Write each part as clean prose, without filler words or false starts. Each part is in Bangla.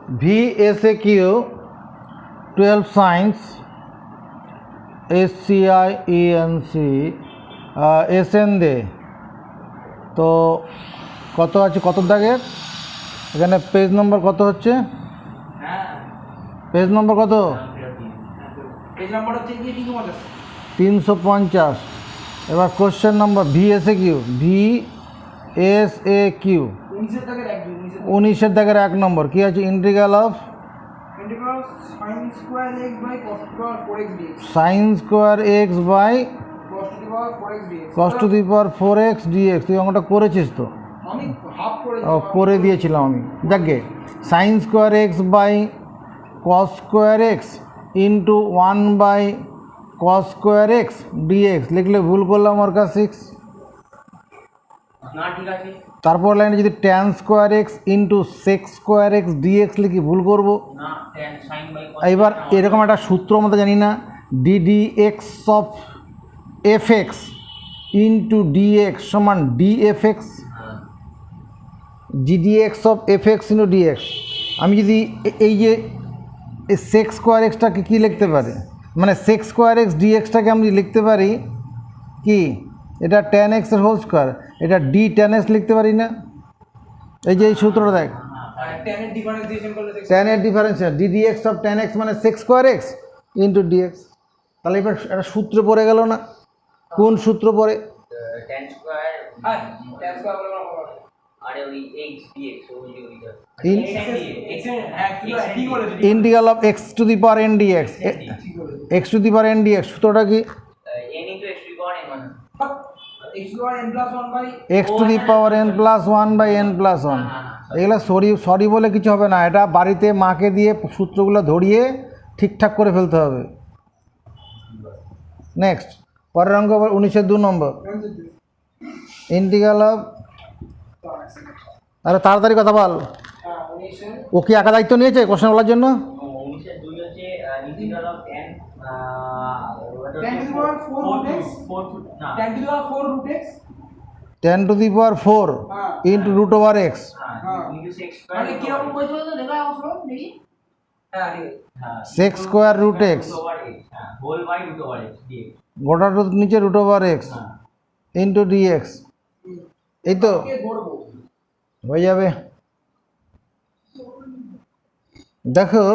VSAQ 12 science SCIENC SN দে তো কত আছে কত দাগের এখানে পেজ নম্বর কত হচ্ছে পেজ নম্বর কত পেজ নাম্বার হচ্ছে 350 এবার কোশ্চেন নম্বর VSAQ 19 দাগের 1 নম্বর কি আছে integral of sin square x by cos to the power 4x dx তুই অঙ্কটা করেছিস তো আমি হাফ করে করে দিয়েছিলাম আমি দেখে sin square x by cos square x into 1 by cos square x dx লিখলে ভুল করলাম আর কা 6 না ঠিক আছে তারপর লাইনে যদি tan square x into sec square x dx লিখি ভুল করব না tan sin by cos এবার এরকম একটা সূত্র আমরা জানি না ddx of fx into dx সমান dfx gdx of fx into dx আমি যদি এই যে sec square xটাকে কি লিখতে পারি মানে sec square x dxটাকে আমি লিখতে পারি কি এটা tan x এর হোল স্কয়ার এটা d tan x লিখতে পারি না এই যে এই সূত্রটা দেখ tan এর ডিফারেন্সিয়েশন করলে tan এর difference ddx of tan x মানে sec square x into dx তাহলে এবার একটা সূত্র পড়ে গেল না কোন সূত্র পড়ে tan স্কয়ার tan স্কয়ার বলে আরে ওই x dx ওই যে ওইটা x হ্যাঁ কি বলেছে integral of x to the power n dx x to the power n dx সূত্রটা কি n into x to the power n মানে x to the power n plus 1 by x to the power n plus 1 by n plus 1 এগুলো সরি বলে কিছু হবে না এটা বাড়িতে মাকে দিয়ে সূত্রগুলো ধরিয়ে ঠিকঠাক করে ফেলতে হবে নেক্সট পরের অঙ্ক আবার 19-2 নম্বর ইন্টিগ্রাল অফ আরে তাড়াতাড়ি কথা বল ও কি একা দায়িত্ব নিয়েছে কোশ্চেন বলার জন্য 19-2 হচ্ছে integral of tan to the power 4 root x tan to the power 4 root x 10 to the power 4 into root over x into sec square মানে কি রকম বলছো তো দেখা আসলো দেখি হ্যাঁ sec square root x whole by root over x dx গোটা রুট নিচে root over x into dx এই তো হয়ে যাবে দেখো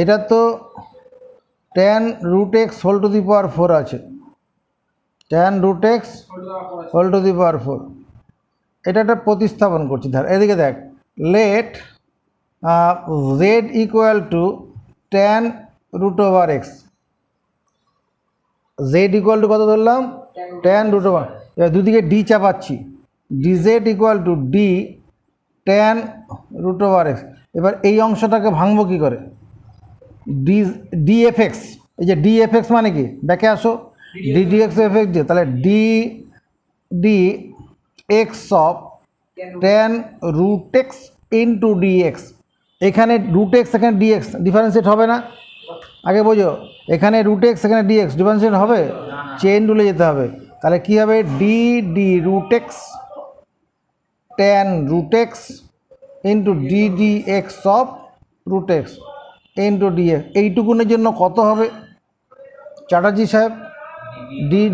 এটা তো tan root x whole to the power 4 আছে tan root x whole to the power 4 এটা একটা প্রতিস্থাপন করছি ধর এদিকে দেখ let z equal to tan root over x z equal to কত ধরলাম tan root over এবার দুদিকে d চাপাচ্ছি dz equal to d tan root over x এবার এই অংশটাকে ভাঙবো কী করে dfx এই যে dfx মানে কি ব্যাকে আসো ddx fx দিয়ে তাহলে dx of tan root x into dx এখানে root x এখানে dx ডিফারেন্সিয়েট হবে না আগে বোঝো এখানে root x এখানে dx ডিফারেন্সিয়েট হবে চেইন রুলে যেতে হবে তাহলে কী হবে d root x tan root x into ddx of root x into dx এইটুকুনের জন্য কত হবে চ্যাটার্জি সাহেব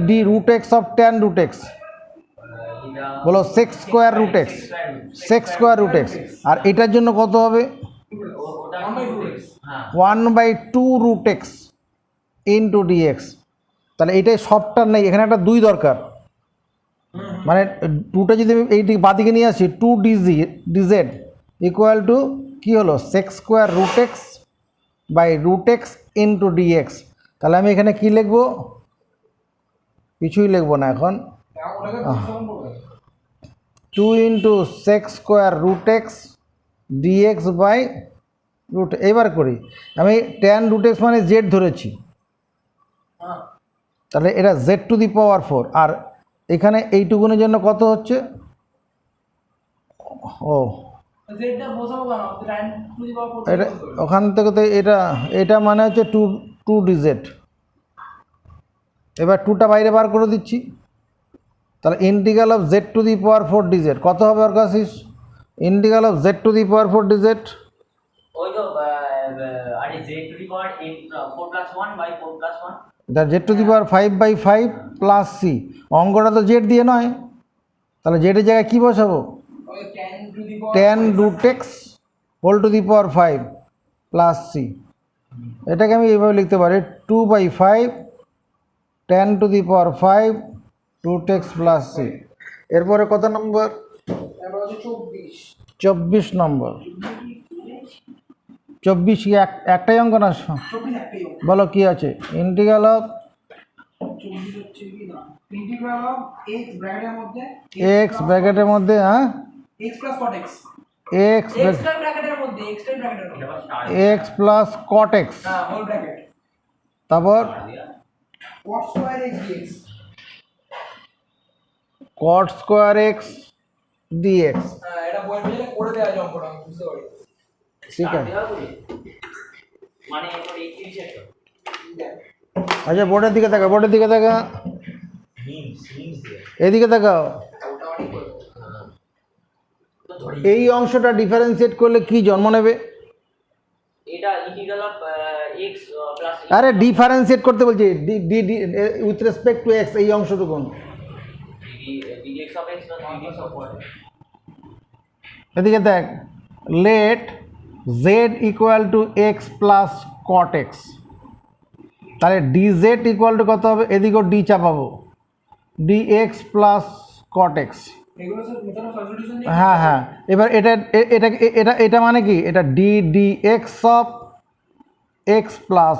d root x of tan root x বলো sec square root x sec square root x আর এটার জন্য কত হবে 1 by 2 root x into dx তাহলে এইটাই সবটা নেই এখানে একটা 2 দরকার মানে 2টা যদি এই বাদিকে নিয়ে আসি 2 dz ইকুয়াল টু কী হলো sec square root x by root x into dx তাহলে আমি এখানে কি লিখব কিছুই লিখব না এখন 2 into sec square root x dx by root এবার করি আমি tan root x মানে z ধরেছি তাহলে এটা z টু দি পাওয়ার 4 আর এখানে এইটুকুনের জন্য কত হচ্ছে ও এটা ওখান থেকে তো এটা মানে হচ্ছে 2 dz এবার 2টা বাইরে বার করে দিচ্ছি তাহলে integral of z to the power 4 dz কত হবে ওর কাছে integral of z to the power 4 dz আরে z to the power n 4 plus 1 by 4 plus 1 the z to the power 5/5 plus c. অঙ্কটা তো জেড দিয়ে নয়, তাহলে জেডের জায়গায় কী বসাবো? 10 root x whole to the power 5 plus c. এটাকে আমি এইভাবে লিখতে পারি 2/5 10 to the power 5 root x plus c. এরপরে কত নম্বর? 24 নম্বর। 24 কি একটাই অঙ্ক না? বলো কি আছে? ইন্টিগ্রাল অফ এক্স ব্র্যাকেটের মধ্যে, হ্যাঁ, x x plus cot x, তারপর কট স্কোয়ার এক্স ডিএক্স। ঠিক আছে, মানে এখন এই কি বিষয়? আচ্ছা বোর্ডের দিকে তাকা, বোর্ডের দিকে তাকা, এদিকে তাকাও। এই অংশটা ডিফারেন্সিয়েট করলে কি জন্ম নেবে? এটা ইন্টিগ্রাল অফ x প্লাস আরে ডিফারেন্সিয়েট করতে বলছি, উইথ রেসপেক্ট টু এক্স, এই অংশটুকু। dx of x plus dx of y। এদিকে দেখ, let Z equal to x plus cot X, তাহলে ডিজেড ইকুয়াল টু কত হবে? এদিকেও ডি চাপাবো, D x plus cot X. হ্যাঁ হ্যাঁ, এবার এটা এটা এটা এটা মানে কি? এটা d D x of x plus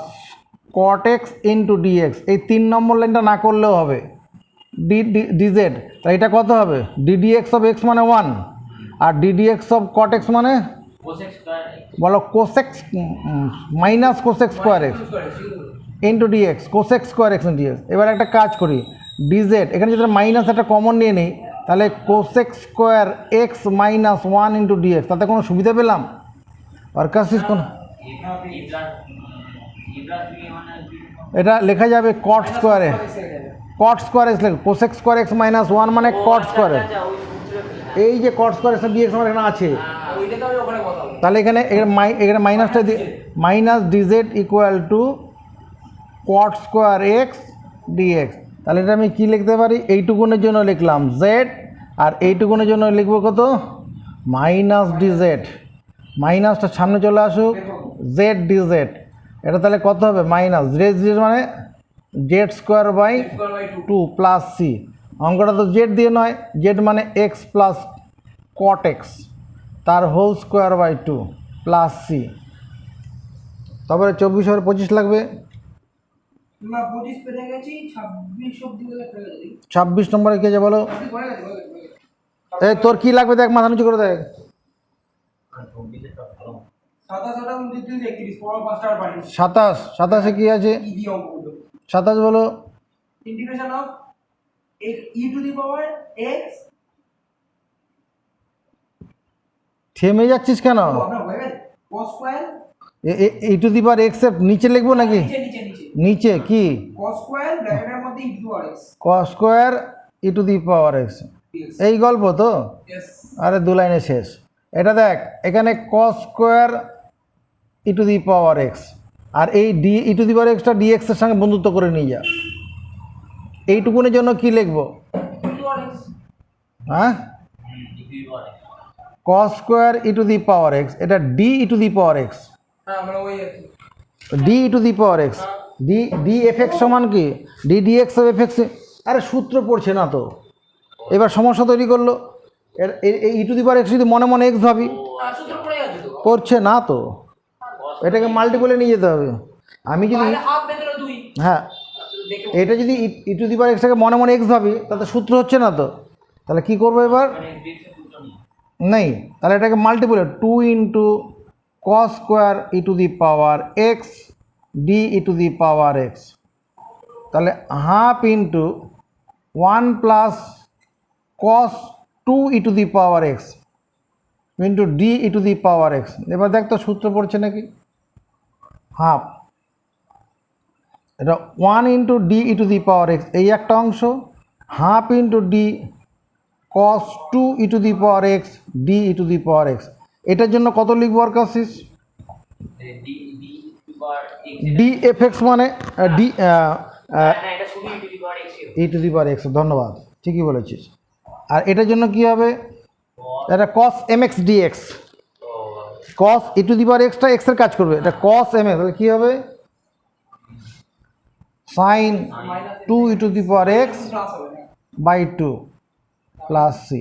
cot x into dx. এই 3 নম্বর লাইনটা না করলেও হবে, ডি ডিজেড। তাই এটা কত হবে? ডিডি এক্স অফ এক্স মানে 1, আর DD x of cot X মানে cosec স্কয়ার বলো cosec minus cosec square X into D X, cosec square X into D X. এবার একটা কাজ করি, ডিজেড এখানে যদি মাইনাস একটা কমন নিয়ে নিই, তাহলে cosec square x minus 1 into dx. তাতে কোনো সুবিধা পেলাম? আর কাসিস কোন এটা লেখা যাবে কট স্কোয়ারে, কট স্কোয়ার এক্স লেখ, কোসেক্স স্কোয়ার এক্স মাইনাস 1 মানে কট স্কোয়ার এক্স। এই যে কট স্কোয়ার এক্স ডিএক্স আমার এখানে আছে, তাহলে এখানে এখানে মাইনাসটা দিয়ে minus dz equal to cot square x dx. তাহলে এটা আমি কী লিখতে পারি? এইটুকুনের জন্য লিখলাম জেড, আর এইটুকুনের জন্য লিখবো কত? Minus dz. মাইনাসটা সামনে চলে আসুক, জেড ডিজেড। এটা তাহলে কত হবে? মাইনাস জেড জেড মানে z square by 2 plus c. অঙ্কটা তো জেড দিয়ে নয়, জেড মানে এক্স প্লাস কট এক্স, তার whole square by 2 plus c. তারপরে 24 আর 25 লাগবে। 26 নম্বরে কে যে বলো? এই তোর কি লাগবে দেখ, মাথা নিচু করে দেখ। 27 কি আছে? 27 বলো। Integration of e to the power x। থেমে যাচ্ছিস কেন? cos square E to the power x এর নিচে লিখবো নাকি? নিচে কি? cos স্কয়ার ব্র্যাকেটের মধ্যে e to the power x। cos square E to the power X, এই গল্প তো? আরে 2 লাইনে শেষ। এটা দেখ, এখানে cos square E to the power X, আর এই D E to the power এক্সটা ডিএক্স এর সঙ্গে বন্ধুত্ব করে নিয়ে যা। এইটুকুনের জন্য কি লিখবো? হ্যাঁ, cos square E to the power X, এটা D E to the power X, D E to the power X, D D F x সমান কি? D D x of F X. আরে সূত্র পড়ছে না তো, এবার সমস্যা তৈরি করলো। এই ই টু দি পাওয়ার এক্স যদি মনে মনে এক্স ভাবি, পড়ছে না তো, এটাকে মাল্টিপলে নিয়ে যেতে হবে। আমি যদি হ্যাঁ এটা যদি ই টু দি পাওয়ার এক্সটাকে মনে মনে এক্স ভাবি, তাতে সূত্র হচ্ছে না তো। তাহলে কি করবো এবার? নেই, তাহলে এটাকে মাল্টিপলে 2 into cos square E to the power X D E to the power X, তাহলে half into 1 plus cos 2 E to the power x into D E to the power X. এবার দেখ তো সূত্র পড়ছে নাকি? হাফ, এটা 1 into D E to the power X এই একটা অংশ, half into D cos 2 E to the power X D E to the power X. এটার জন্য কত লিখবো আর কাসিস? D D to power X D F x মানে ডি না এটা শুধু E to the power X E to the power X, ধন্যবাদ, ঠিকই বলেছিস। আর এটার জন্য কি হবে, এটা cos M X D X, cos E to the power এক্সটা এক্সের কাজ করবে, এটা কস এম এক্স, তাহলে কী হবে sine to e to the power x plus হবে না বাই টু প্লাস সি।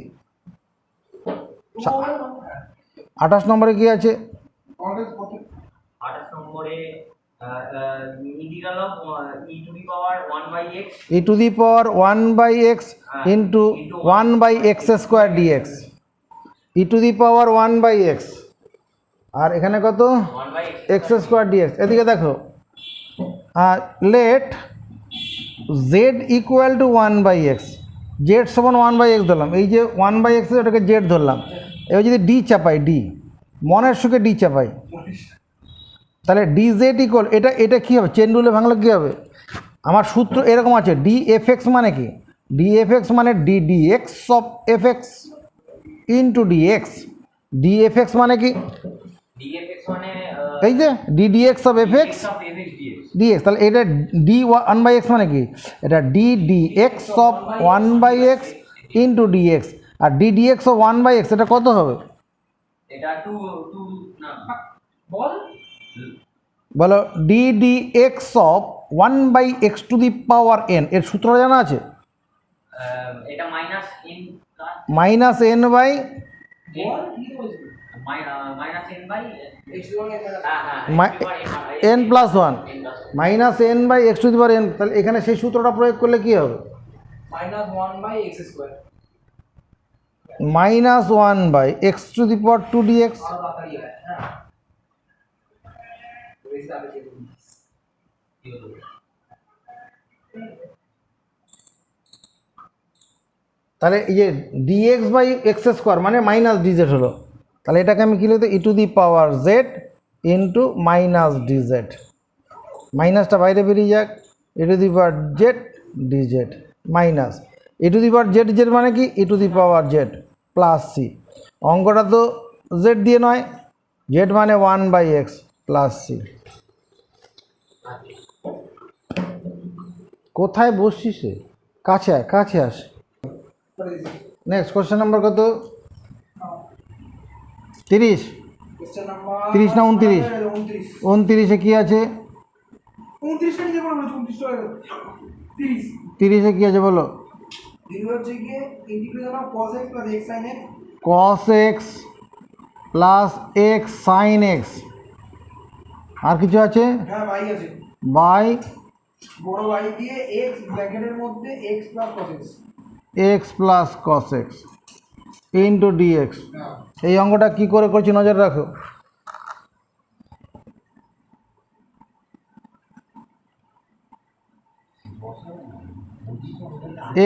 28 নম্বরে কি আছে, আমাদের কত 28 নম্বরে integral of e to the power 1 by x E to the power 1 by x into 1 by x square dx, e to the power 1 by x, আর এখানে কত 1 বাই এক্স স্কোয়ার ডিএক্স। এদিকে দেখো, let Z equal to 1 by x, z সমান 1 বাই এক্স ধরলাম, এই যে 1 বাই এক্স ওটাকে জেড ধরলাম, এবার যদি ডি চাপাই, ডি মনের সুখে ডি চাপাই, তাহলে ডি জেড ইকুয়াল, এটা এটা কী হবে, চেন রুলে ভাঙলে কী হবে, আমার সূত্র এরকম আছে, ডি এফ এক্স মানে কি, ডি এফ এক্স মানে d D x of F x into d x, D F x মানে কি, ডিএফএক্স মানে এই যে d D x of F x of fx dx dx, তাহলে এটা ডি 1 বাই এক্স মানে কি, এটা d D x of 1 by x into dx, আর d D x of 1 by x এটা কত হবে, এটা 2 না বল বলো D D x of 1 by x to the power n, এর সূত্রটা জানা আছে, এটা minus n minus n by বল কি বলছিস minus n by x one n plus one, minus n by x to the power n, তাহলে এখানে সেই সূত্রটা প্রয়োগ করলে কী হবে, minus 1 by x square minus 1 by x to the power 2 dx. আরো তাড়াতাড়ি হয় হ্যাঁ বেশি তাড়াতাড়ি তাহলে এই যে ডিএক্স বাই এক্স স্কোয়ার মানে মাইনাস ডিজেড হলো, তাহলে এটাকে আমি কী লিখতে, e to the power z into minus dz, মাইনাসটা বাইরে বেরিয়ে যাক, e to the power z dz minus e to the power z, z মানে কি e to the power z plus c, অঙ্কটা তো জেড দিয়ে নয়, জেড মানে 1 বাই এক্স প্লাস সি। কোথায় বসছিস রে, কাছে আয়, কাছে আস। করে দিছি নেক্সট কোশ্চেন নাম্বার কত, 30, কোশ্চেন নাম্বার 30 না 29, 29 29-এ কী আছে, 29 টা নিতে পারবো 29 টা 30 30-এ কী আছে বলো, দিন হচ্ছে কি integration of cos x plus x sin x cos x plus x sine x, আর কিছু আছে হ্যাঁ ভাই আছে বাই বড় y দিয়ে x ব্র্যাকেটের মধ্যে x plus cos x x plus cos x into dx. হ্যাঁ এই অঙ্কটা কী করে করছি নজর রাখো,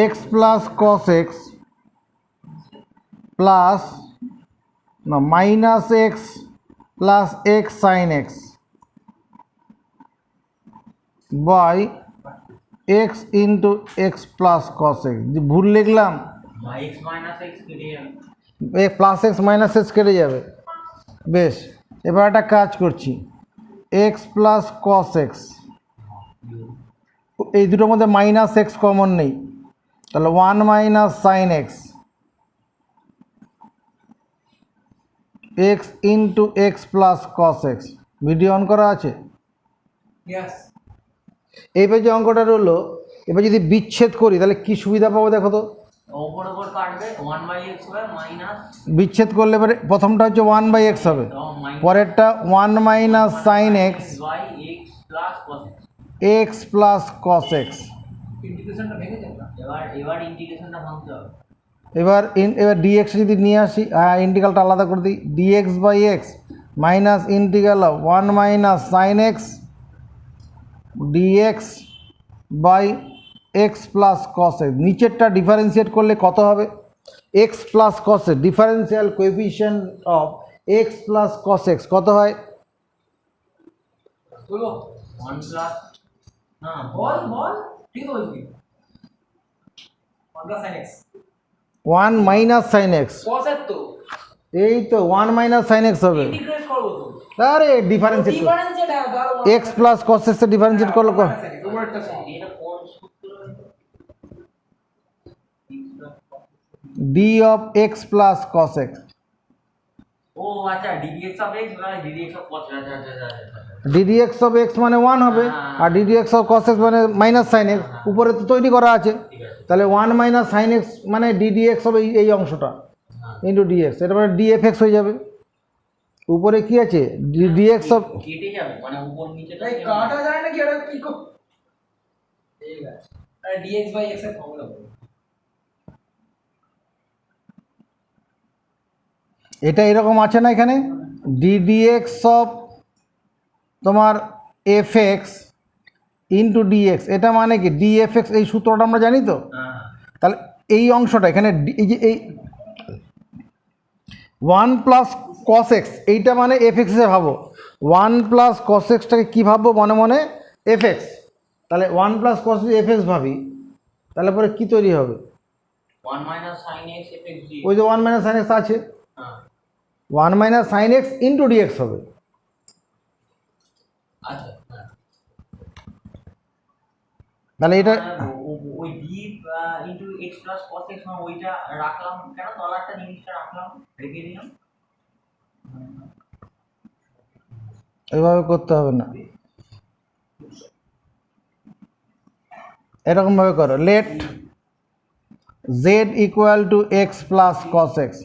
x plus cos x plus না minus x plus x sine x by x into x plus cos x, ভুল লিখলাম, এক্স মাইনাস এক্স কেটে যাবে প্লাস এক্স মাইনাস এক্স কেটে যাবে, বেশ। এবার একটা কাজ করছি, এক্স প্লাস কস এক্স, এই দুটোর মধ্যে মাইনাস এক্স কমন নেই, তাহলে 1 minus sine x, x into x plus cos x. Video on করা আছে, यस এইবার যে অঙ্কটা রইলো, এবার যদি বিচ্ছেদ করি তাহলে কি সুবিধা পাবো দেখো তো, ওপর ওপর কাটবে 1 বাই এক্স হবে মাইনাস বিচ্ছেদ করলে এবারে প্রথমটা হচ্ছে 1 বাই এক্স হবে, পরেরটা 1 minus sine x by x plus cos x plus cos x. इंटीग्रेशनটা ভেঙে যাবে না এবার ইন্টিগ্রেশনটা ভাঙতে হবে এবার ডিএক্স যদি নিয়ে আসি, ইন্টিগ্রালটা আলাদা করে দিই, dx by x minus integral of 1 minus sine x dx by x plus cos x. নিচেরটা ডিফারেন্সিয়েট করলে কত হবে, x plus cos x, differential coefficient of x plus cos x কত হয়, বলো 1 প্লাস না বল বল ঠিক বলছি 1 sin x 1 minus sine x, cos এর তো এই তো 1 মাইনাস সাইন এক্স হবে। ইন্টিগ্রেট করব তো আরে ডিফারেন্সিয়েট ডিফারেন্সিয়েট দাও x plus cos x differentiate করলো উপরেরটা এটা কোন সূত্র? D of x plus cos x. ও আচ্ছা, ddx of x মানে ddx of cos, আচ্ছা আচ্ছা আচ্ছা আচ্ছা। ডিডি এক্স অফ এক্স মানে 1 হবে, আর DD x of cos x মানে মাইনাস সাইন এক্স, উপরে তো তৈরি করা আছে। ঠিক আছে। তাহলে 1 মাইনাস সাইন এক্স মানে ডিডি এক্স হবে এই অংশটা হ্যাঁ, ইন্টু ডিএক্স, এটা মানে ডিএফ এক্স হয়ে যাবে। উপরে কি আছে ডিএক্স অফ, কেটে যাবে মানে উপর নিচে এই কাটা যায় না কি এটা কি ঠিক আছে আর dx বাই x এর ফর্মুলা বলো এটা এরকম আছে না এখানে ডিডিএক্স অফ তোমার এফ এক্স ইন্টু ডিএক্স, এটা মানে কি ডিএফ এক্স, এই সূত্রটা আমরা জানি তো। হ্যাঁ তাহলে এই অংশটা এখানে এই যে এই 1 প্লাস কস এক্স, এইটা মানে এফ এক্স হিসেবে ভাবো। 1 প্লাস কস এক্সটাকে কী ভাববো মনে মনে এফ এক্স, তাহলে 1 প্লাস কস এফ এক্স ভাবি, তাহলে পরে কী তৈরি হবে? 1 minus sin x fx d। ওই যে 1 মাইনাস সাইন এক্স আছে, হ্যাঁ 1 minus sine x into dx হবে। আচ্ছা হ্যাঁ, তাহলে এটা ওই d into x plus cos x মানে ওইটা রাখলাম কেন, তলারটা জিনিসটা রাখলাম, রেখে দিলাম। এইভাবে করতে হবে না, এরকমভাবে করো। Let Z equal to x plus cos x,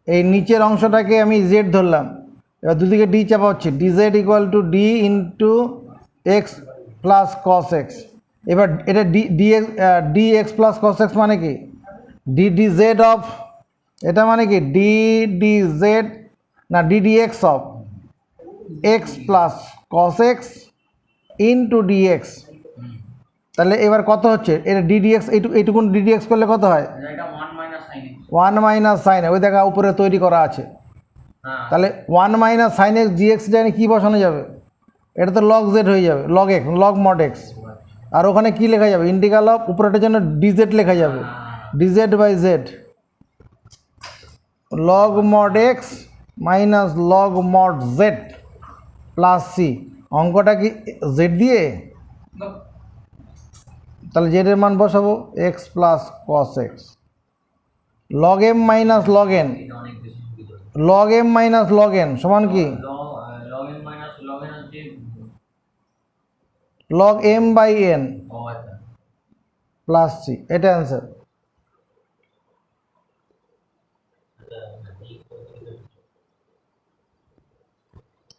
এই নিচের অংশটাকে আমি জেড ধরলাম, এবার দুদিকে ডি চাপা হচ্ছে, d z equal to d into x plus cos x. এবার এটা d x plus cos x মানে কি ডি ডি জেড অফ, এটা মানে কি ডি ডি জেড না d D x of x plus cos x into dx. তাহলে এবার কত হচ্ছে এটা ডিডিএক্স, এইটুকুন ডিডিএক্স করলে কত হয়? এটা 1 minus sin x। 1 minus sign, ওই দেখা উপরে তৈরি করা আছে। হ্যাঁ তাহলে 1 মাইনাস সাইন এক্স ডিএক্স জানি কী বসানো যাবে? এটা তো লগ জেড হয়ে যাবে, log x, log mod x. আর ওখানে কি লেখা যাবে? ইন্টিগ্রাল অফ, উপরেটার জন্য ডিজেড লেখা যাবে, dz by z, log mod x minus log mod z plus c. অঙ্কটা কি জেড দিয়ে? তাহলে জেডের মান বসাবো x plus cos x, log m minus log n, এটা অনেক বেশি সুবিধা। Log m minus log n সমান কি log n minus log n হচ্ছে লগ এম বাই এন ও আচ্ছা প্লাস সি, এটা অ্যান্সার।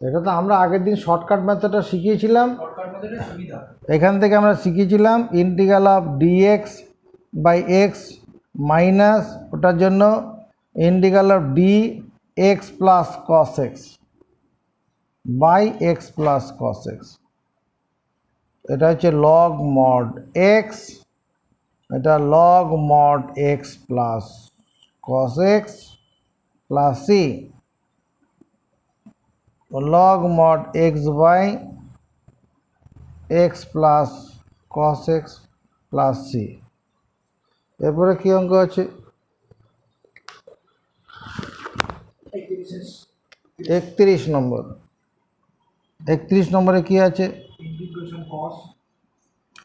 এটা তো আমরা আগের দিন শর্টকাট মেথডটা শিখিয়েছিলাম, শর্টকাট মেথডের সুবিধা এখান থেকে আমরা শিখেছিলাম integral of dx by x minus ওটার জন্য integral of d x plus cos x by x plus cos x. এটা হচ্ছে লগ মড এক্স, এটা log mod x plus cos x plus c, log mod x by x plus cos x plus c. এরপরে কী অঙ্ক আছে? 31 নম্বর। 31 নম্বরে কি আছে? ইন্টিগ্রেশন cos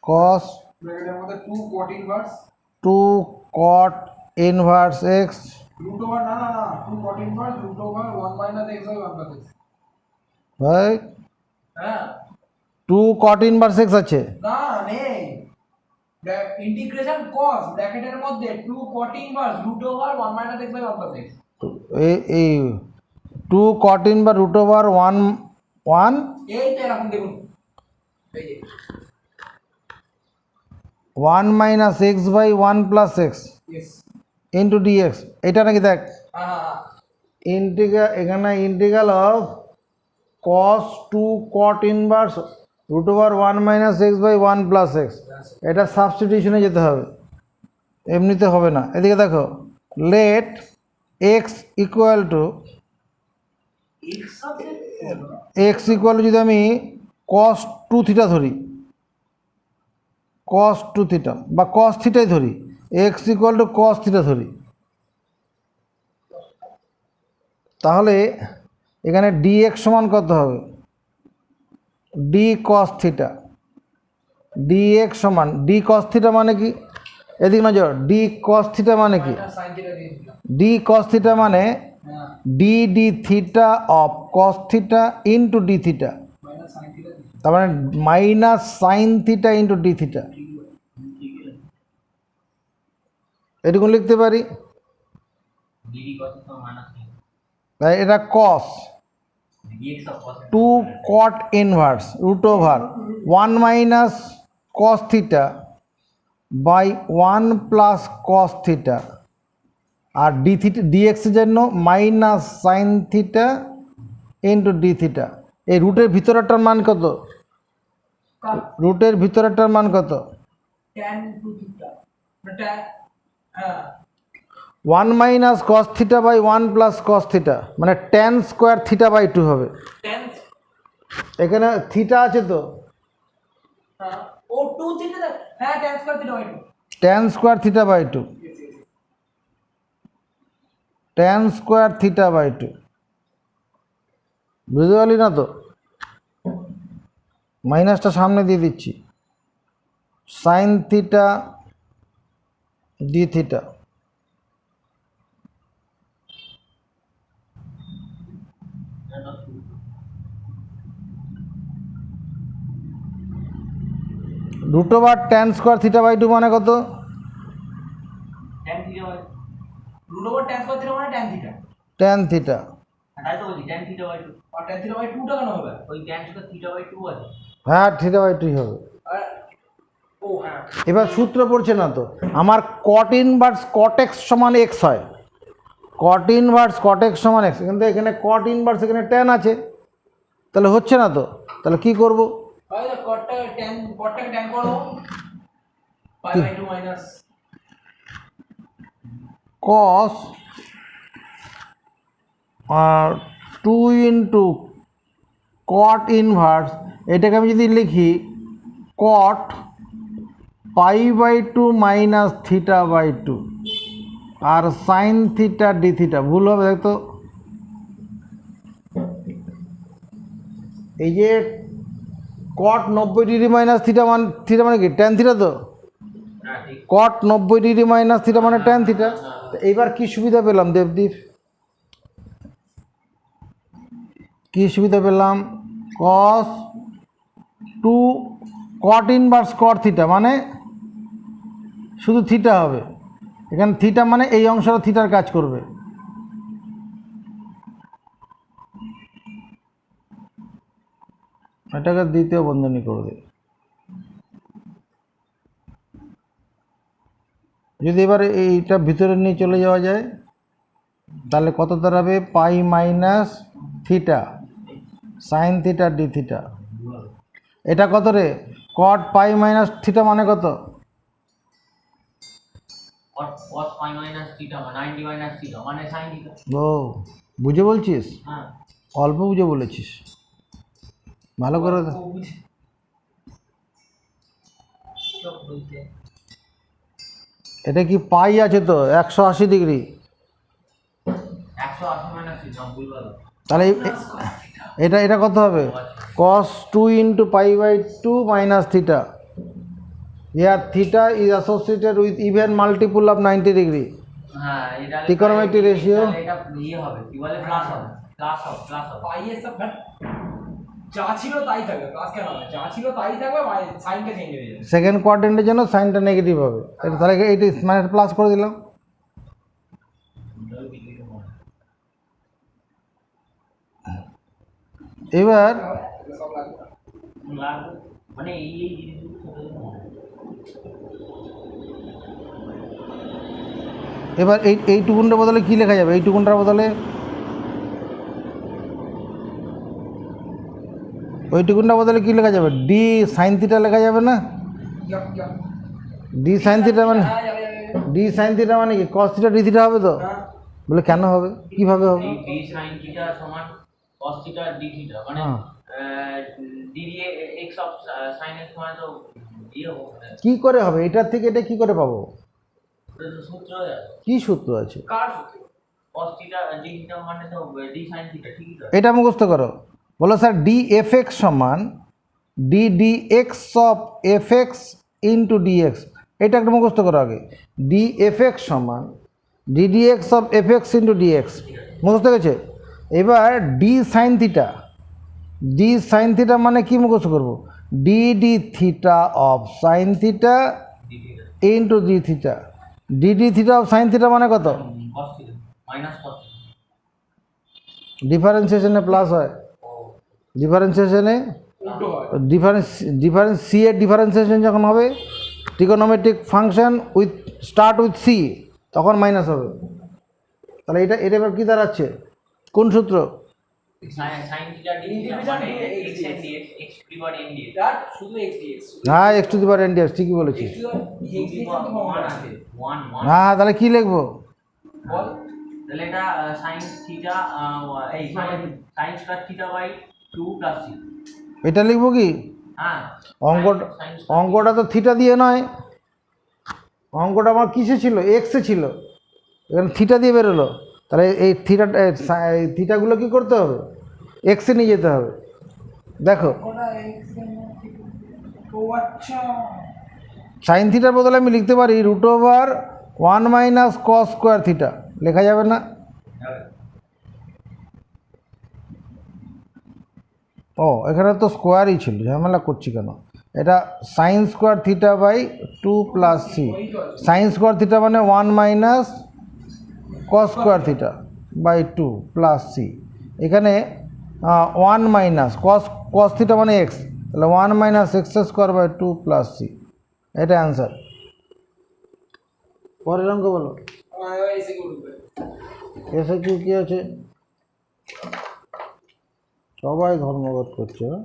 কস ব্র্যাকেটের মধ্যে 2 cot inverse 2 cot inverse x, root over না 2 cot inverse root over 1 minus x by 1 plus x ভাই হ্যাঁ 2 cot ইনভার্স এক্স আছে, না নেই ইন্টিগ্রেশন cos ব্র্যাকেটের মধ্যে 2 cot inverse root over 1 minus x by 1 plus x এই 2 cot ইনভার্স রুট ওভার 1 এই তো এরকম দেখুন এই যে 1 minus x by 1 plus x yes into dx. এটা নাকি দেখ হ্যাঁ এখানে integral of cos 2 cot inverse root over 1 minus x by 1 plus x, এটা সাবস্টিটিউশনে যেতে হবে, এমনিতে হবে না। এদিকে দেখো let x equal to x equal to যদি আমি cos 2 থিটা ধরি, cos 2 থিটা বা cos থিটাই ধরি, x equal to cos theta ধরি, তাহলে এখানে dx সমান কত হবে, d cos থিটা। dx সমান d cos থিটা মানে কি, এদিকে নজর, d cos থিটা মানে কি, sin থিটা দিয়ে দিলাম। d cos থিটা মানে হ্যাঁ d d theta of cos theta into d theta, minus sin theta দিয়ে তার মানে minus sine theta into d theta. এটুকু লিখতে পারি। ডিডি কত তো মাইনাস তাই এটা cos dx of cos 2 cot inverse root over 1 minus cos theta by 1 plus cos theta R d theta dx এর জন্য minus sine theta into d theta. এই রুটের ভিতরেরটার মান কত, রুটের ভিতরেরটার মান কত, tan 2 থিটা এটা হ্যাঁ 1 minus cos theta by 1 plus cos theta মানে tan স্কোয়ার থিটা বাই 2 হবে। tan এখানে থিটা আছে তো, হ্যাঁ ও 2 থিটা হ্যাঁ tan square theta by 2 tan square theta by 2, tan square theta by 2, বুঝতে পারলি না তো, মাইনাসটা সামনে দিয়ে দিচ্ছি, sine theta d theta. Root over tan square theta by 2 মানে কত, tan theta by root over tan square theta মানে tan থিটা ট্যান থিটা। তাই তো বলছি ট্যান থিটা বাই 2 আর tan থিটা বাই 2 টা কেন হবে ওই ট্যান স্কয়ার থিটা বাই 2 আছে হ্যাঁ থিটা বাই 2 হবে। আর ও হ্যাঁ এবার সূত্র পড়ছে না তো, আমার কট ইনভার্স কট এক্স সমান এক্স হয়, কট ইনভার্স কট এক্স সমান এক্স, কিন্তু এখানে কট ইনভার্স এখানে ট্যান আছে, তাহলে হচ্ছে না তো, তাহলে কি করব, ভাই কটটাকে tan করো pi by 2 minus cos 2 into cot inverse, এটাকে আমি যদি লিখি cot pi by 2 minus theta by 2 আর সাইন থিটা ডি থিটা, ভুল হবে দেখতো, এই যে কট 90 ডিগ্রি মাইনাস থিটা মানে কি ট্যান থিটা তো, হ্যাঁ ঠিক কট 90 ডিগ্রি মাইনাস থিটা মানে ট্যান থিটা। এইবার কি সুবিধা পেলাম দেবদীপ, কি সুবিধা পেলাম, কস 2 কট ইনভার্স কট থিটা মানে শুধু থিটা হবে, এখানে থিটা মানে এই অংশটা থিটার কাজ করবে, এটাকে দ্বিতীয় বন্ধনী করে দে। যদি এবারে এইটা ভিতরে নিয়ে চলে যাওয়া যায় তাহলে কত দাঁড়াবে, pi minus theta sine theta d theta. এটা কত রে, কট পাই মাইনাস থিটা মানে কত, cos পাই মাইনাস থিটা মানে 90 মাইনাস থিটা মানে sin থিটা ও বুঝে বলছিস, হ্যাঁ অল্প বুঝে বলেছিস, ভালো করে ও বুঝি সব বলতে এটা কি পাই আছে তো 180 ডিগ্রি, 180 মাইনাস থিটা ভুল বলো তাহলে এটা এটা কত হবে, cos 2 into pi by 2 minus theta, here theta is associated with even multiple of 90 degree, হ্যাঁ এটা Trigonometry ratio? এটা ইয়ে হবে কি বলে প্লাস হবে প্লাস হবে পাই এর সব যা ছিল তাই থাকবে প্লাস কেন হবে, যা ছিল তাই থাকবে সাইনটা চেঞ্জ হয়ে যাবে। সেকেন্ড কোয়াড্রেন্টের জন্য সাইনটা নেগেটিভ হবে, তাহলে এইটা মানে প্লাস করে দিলাম। এবার সব লাগবে লাগবে মানে এই জিনিসগুলো ছোট ছোট মনে হয়। এবার এইটুকুনটার বদলে কি লেখা যাবে, এইটুকুনটার বদলে ওইটুকুনটার বদলে কি লেখা যাবে, ডি সাইন থিটা লেখা যাবে না, ডি সাইন থিটা মানে হ্যাঁ যাবে যাবে ডি সাইন থিটা মানে কি কস থিটা ডি থিটা হবে তো, হ্যাঁ বলে কেন হবে, কিভাবে হবে, এই d sin থিটা সমান cos থিটা d থিটা মানে হ্যাঁ। d x of sin x মানে তো ইয়ে হবে কি করে হবে, এটার থেকে এটা কি করে পাবো, এটা তো সূত্র হয়ে যাবে কি সূত্র আছে, কার সূত্র cos থিটা ডি থিটা মানে তো ডি sin থিটা ঠিকই তো এটা মুখস্থ করো। বলো স্যার ডি এফ এক্স সমান d D x of F x into dx. এটা একটা মুখস্থ করো আগে। ডি এফ এক্স সমান d D x of F x into dx. মুখস্থ গেছে? এবার d sine theta, d sine theta মানে কি মুখস্থ করবো? D d theta of sine theta d theta into d theta. D d theta of sine theta মানে কত? cos theta minus cos theta ডিফারেন্সিয়েশনে plus হয়, ও ডিফারেন্সিয়েশনে উল্টো হয়। ডিফারেন্স সি এর ডিফারেন্সিয়েশন যখন হবে trigonometric function with start with c, তখন মাইনাস হবে। তাহলে এটা এটা এবার কী দাঁড়াচ্ছে? কোন সূত্র? sin থিটা ডি থিটা মানে x and dx x to the power n dx that শুধু x dx হ্যাঁ, x to the power N D x, ঠিকই বলেছি। x dx তো কমন আছে 1 হ্যাঁ, তাহলে কী লিখবো? বল তাহলে এটা sin থিটা এই sin square theta by 2 plus c এটা লিখবো কি? হ্যাঁ অঙ্কটা sin অঙ্কটা তো থিটা দিয়ে নয়, অঙ্কটা আমার কিসে ছিল? এক্সে ছিল, এখানে থিটা দিয়ে বেরোলো। তাহলে এই থিটাগুলো কী করতে হবে? এক্সে নিয়ে যেতে হবে। দেখো ওটা x ও আচ্ছা সাইন থিটার বদলে আমি লিখতে পারি root over 1 minus cos square theta, লেখা যাবে না? ও, এখানে তো স্কোয়ারই ছিল, ঝামেলা করছি কেন? এটা sine square theta by 2 plus c. Sine square theta মানে 1 minus cos square theta by 2 plus c. এখানে 1 মাইনাস কস থিটা মানে এক্স, তাহলে 1 minus x square by 2 plus c. এটা অ্যান্সার। পরের অঙ্ক বলো। এসে কি উঠবে এসে কী আছে? সবাই ধর্মঘট করছে, হ্যাঁ?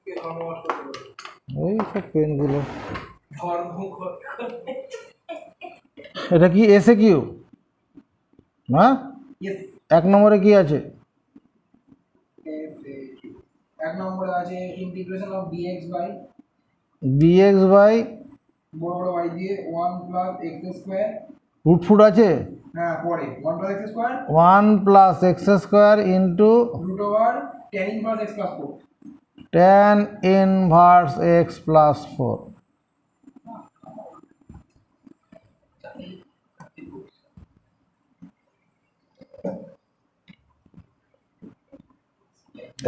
কে ধর্মঘট করবে এই সব পেনগুলো। ধর্মঘট এটা কি এসে কিউ? হ্যাঁ, ইয়েস 1 নম্বরে কি আছে? এক নম্বরে আছে integration of dx by dx by বড় বড় y দিয়ে 1 প্লাস x স্কয়ার রুট ফুট আছে হ্যাঁ পরে 1 plus x square 1 plus x square into root over tan inverse x plus 4 tan inverse x plus 4।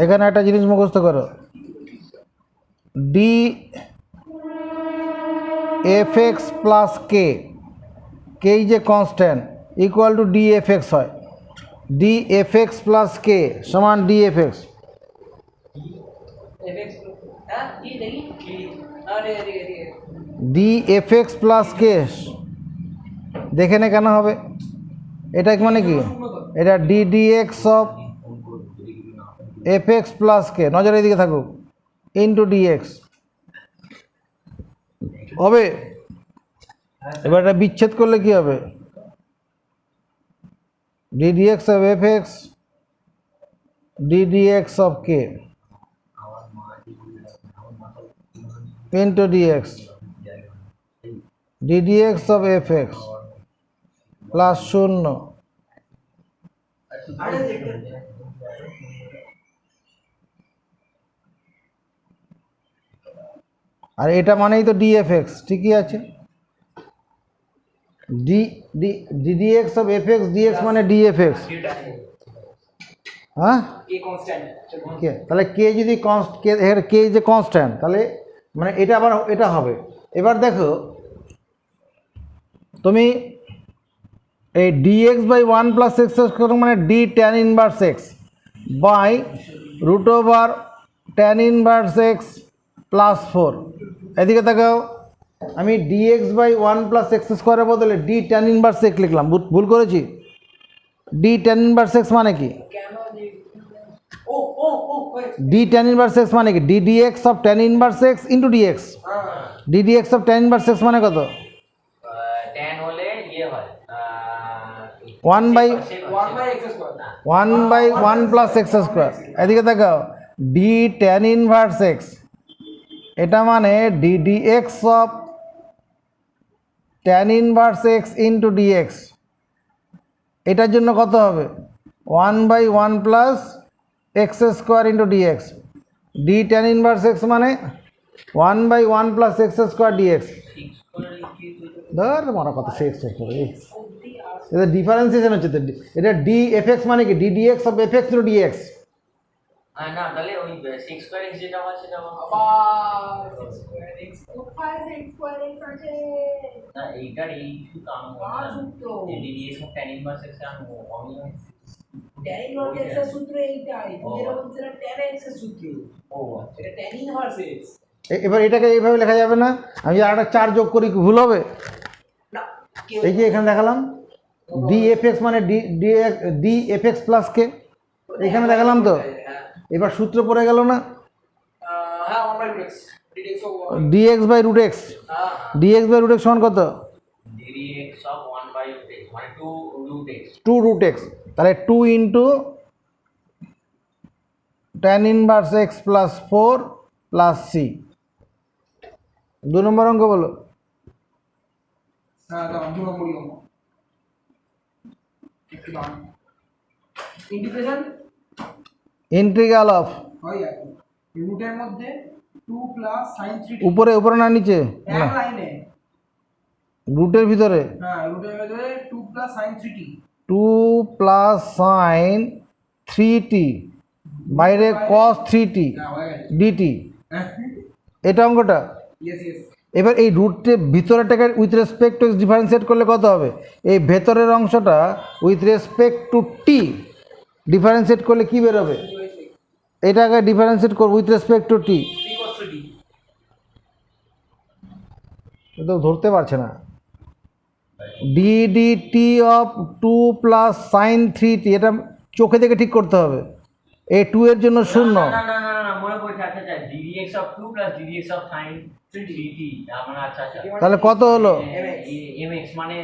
এখানে একটা জিনিস মুখস্থ করো, d F x plus k, k যে constant, equal to d F x হয়। D F x plus k সমান ডি এফ এক্স। fx হ্যাঁ কি দেখি আরে আরে আরে d F x plus k দেখে নে কেন হবে? এটা মানে কি? এটা d D x of F x plus k, নজরের দিকে থাকুক, ইন্টু ডি এক্স হবে। এবার এটা বিচ্ছেদ করলে কি হবে? D D x of F x D D x of k into d x D D x of F x plus 0। আরে আর এটা মানেই তো ডিএফএক্স, ঠিকই আছে। D d ddx of fx dx মানে ডিএফএক্স, হ্যাঁ? কে কনস্ট্যান্ট কে, তাহলে কে যদি কে এর কে যে কনস্ট্যান্ট, তাহলে মানে এটা আবার এটা হবে। এবার দেখো তুমি এই ডিএক্স বাই 1 প্লাস এক্স মানে d tan inverse x by root over tan inverse x plus 4। এদিকে তাকাও, আমি ডিএক্স বাই 1 প্লাস এক্স স্কোয়ারের বদলে ডি ট্যান ইনভার্স এক্স লিখলাম, ভুল করেছি? ডি ট্যান ইনভার্স এক্স মানে কি? কেন ও ও ও ডি ট্যান ইনভার্স এক্স মানে কি? D D x of tan inverse x into dx. হ্যাঁ d D x of tan inverse x মানে কত? tan হলে ইয়ে হয় 1 by 1 by x square 1 by 1 plus x square. এদিকে দেখাও, ডি ট্যান ইনভার্স এক্স, এটা মানে d D x of tan inverse x into dx এটার জন্য কত হবে 1/1 plus x square into dx. D tan inverse x মানে 1/1 প্লাস এক্স স্কোয়ার ডিএক্স। ধর মারা কত সে এক্স করবে, এটা ডিফারেন্সিয়েশন হচ্ছে তো। এটা ডি এফ এক্স মানে কি d dx of F x into dx. না তাহলে ওই সিক্স স্কোয়ার এক্স যেটা হয় সেটা আবার আছে না এইটার এই কিছু কাম কার সূত্র? DDS of tan inverse x আমি tan inverse x এর সূত্র এইটাই, যেরকম সেটা tan x এর সূত্র। ও আচ্ছা এটা tan inverse x। এবার এটাকে এইভাবে লেখা যাবে না, আমি আর একটা 4 যোগ করি, কি ভুল হবে? না এই যে এখানে দেখালাম ডি এফ এক্স মানে ডি এফ এক্স প্লাস কে, এখানে দেখালাম তো। এবার সূত্র পড়ে গেল না, হ্যাঁ 1/x dx of 1 dx by root x. হ্যাঁ ডিএক্স বাই রুট এক্স সমান কত? ডিডিএক্স অফ 1/x মানে 2 রুট এক্স। 2 রুট এক্স, তাহলে 2 into tan inverse x plus 4 plus c. 2 নম্বর অঙ্ক বলো। হ্যাঁ দাও 2 নম্বরই অঙ্ক। একটু দাঁড়ান, ইন্টিগ্রেশন ইন্টিগ্রাল অফ হয় আর রুটের মধ্যে 2 প্লাস sin 3t উপরে উপরে না নিচে, এক না লাইনে, রুটের ভিতরে হ্যাঁ রুটের মধ্যে 2 plus sin 3t 2 plus sign 3t বাইরে কস 3t হ্যাঁ হয়ে গেছে। ডিটি, এটা অঙ্কটা। ইয়েস ইয়েস এবার এই রুটে ভিতরেটাকে উইথ রেসপেক্ট টু ডিফারেন্সিয়েট করলে কত হবে? এই ভেতরের অংশটা with respect to T differentiate করলে কি বেরোবে? এটাকে ডিফারেন্সিয়েট করব with respect to T. 3 cos 3t তো ধরতে পারছে না। D D T of 2 plus sign 3t, এটা চোখে দেখে ঠিক করতে হবে। এই 2 এর জন্য শূন্য। না না না না না মনে পড়ছে, আচ্ছা আচ্ছা ddx of 2 plus ddx of sin 3t মানে আচ্ছা আচ্ছা তাহলে কত হলো? mx মানে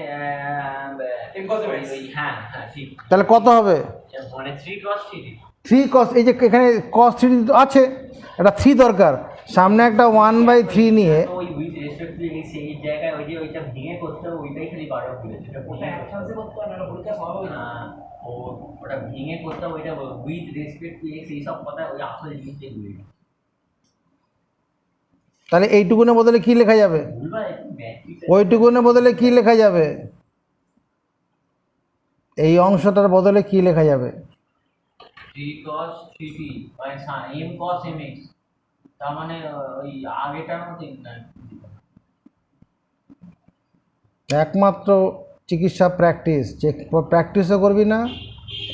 m cos mx হ্যাঁ হ্যাঁ ঠিক, তাহলে কত হবে? মানে 3 cos 3t। 3 cos, এই যে এখানে cos 3 তো আছে, এটা 3 দরকার, সামনে একটা 1/3 নিয়ে। তো ওই উইথ রেসপেক্ট টু এক্স এই জায়গায় ওই যে ওইটা ভেঙে করতে হবে, ওইটাই খালি বারবার ভুলেছে। এটা ওটা এক চান্সে করতে হয় না, পরীক্ষা সব হবে না। ও ওটা ভেঙে করতে হবে, ওইটা উইথ রেসপেক্ট টু এক্স এইসব কথা ওই আসল জিনিসটাই ভুলে গেছে। তাহলে এইটুকুনের বদলে কি লেখা যাবে? ভুলবা একটু ম্যাট্রিক্স ওইটুকুনের বদলে কি লেখা যাবে? এই অংশটার বদলে কি লেখা যাবে? 3 cos 3t মানে m cos mx, তার মানে ওই আগেটার মতো একমাত্র চিকিৎসা প্র্যাকটিস, যে প্র্যাকটিসও করবি না,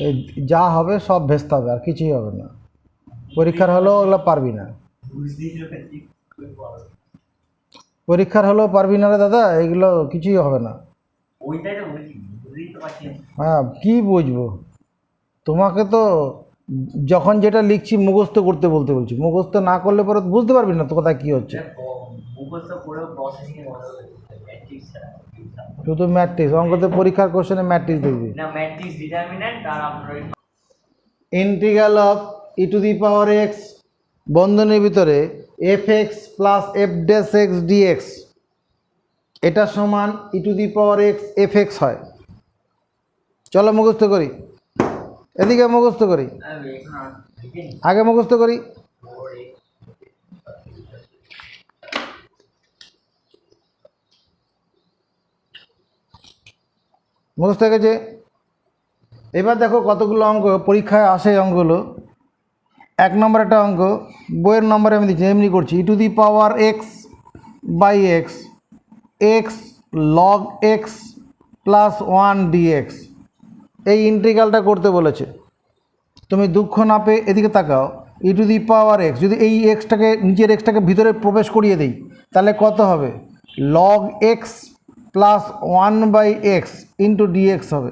এই যা হবে সব ভেস্তে হবে, আর কিছুই হবে না। পরীক্ষার হলেও ওগুলো পারবি না, পরীক্ষার হলেও পারবি না রে দাদা, এগুলো কিছুই হবে না। ওইটাই তো বলছি, বুঝতেই তো পারছি না। হ্যাঁ কী বুঝবো, তোমাকে তো যখন যেটা লিখছি মুখস্থ করতে বলতে বলছি, মুখস্থ না করলে পরে বুঝতে পারবি না তো কোথায় কী হচ্ছে। মুখস্থ করেও প্রসেসিং এর মজা হচ্ছে ম্যাট্রিক্স ছাড়া শুধু ম্যাট্রিক্স, অঙ্কতে পরীক্ষার কোশ্চেনে ম্যাট্রিক্স দেখবি। না ম্যাট্রিক্স ডিটারমিন্যান্ট আর আপনার integral of e to the power x বন্ধনীর ভিতরে f x plus f dash x dx, এটা সমান e to the power x f x হয়। চলো মুখস্থ করি, এদিকে মুখস্থ করি, আগে মুখস্থ করি। মুখস্থ হয়ে গেছে। এবার দেখো কতগুলো অঙ্ক পরীক্ষায় আসে অঙ্কগুলো। 1 নম্বর একটা অঙ্ক, বইয়ের নম্বরে আমি দিচ্ছি, এমনি করছি। E to the power x by x x log x plus 1 dx, এই ইন্টিগ্রালটা করতে বলেছে। তুমি দুঃখ না পেয়ে এদিকে তাকাও। ই টু দি পাওয়ার এক্স, যদি এই এক্সটাকে নিচের এক্সটাকে ভিতরে প্রবেশ করিয়ে দিই তাহলে কত হবে? Log x plus 1/x into dx হবে,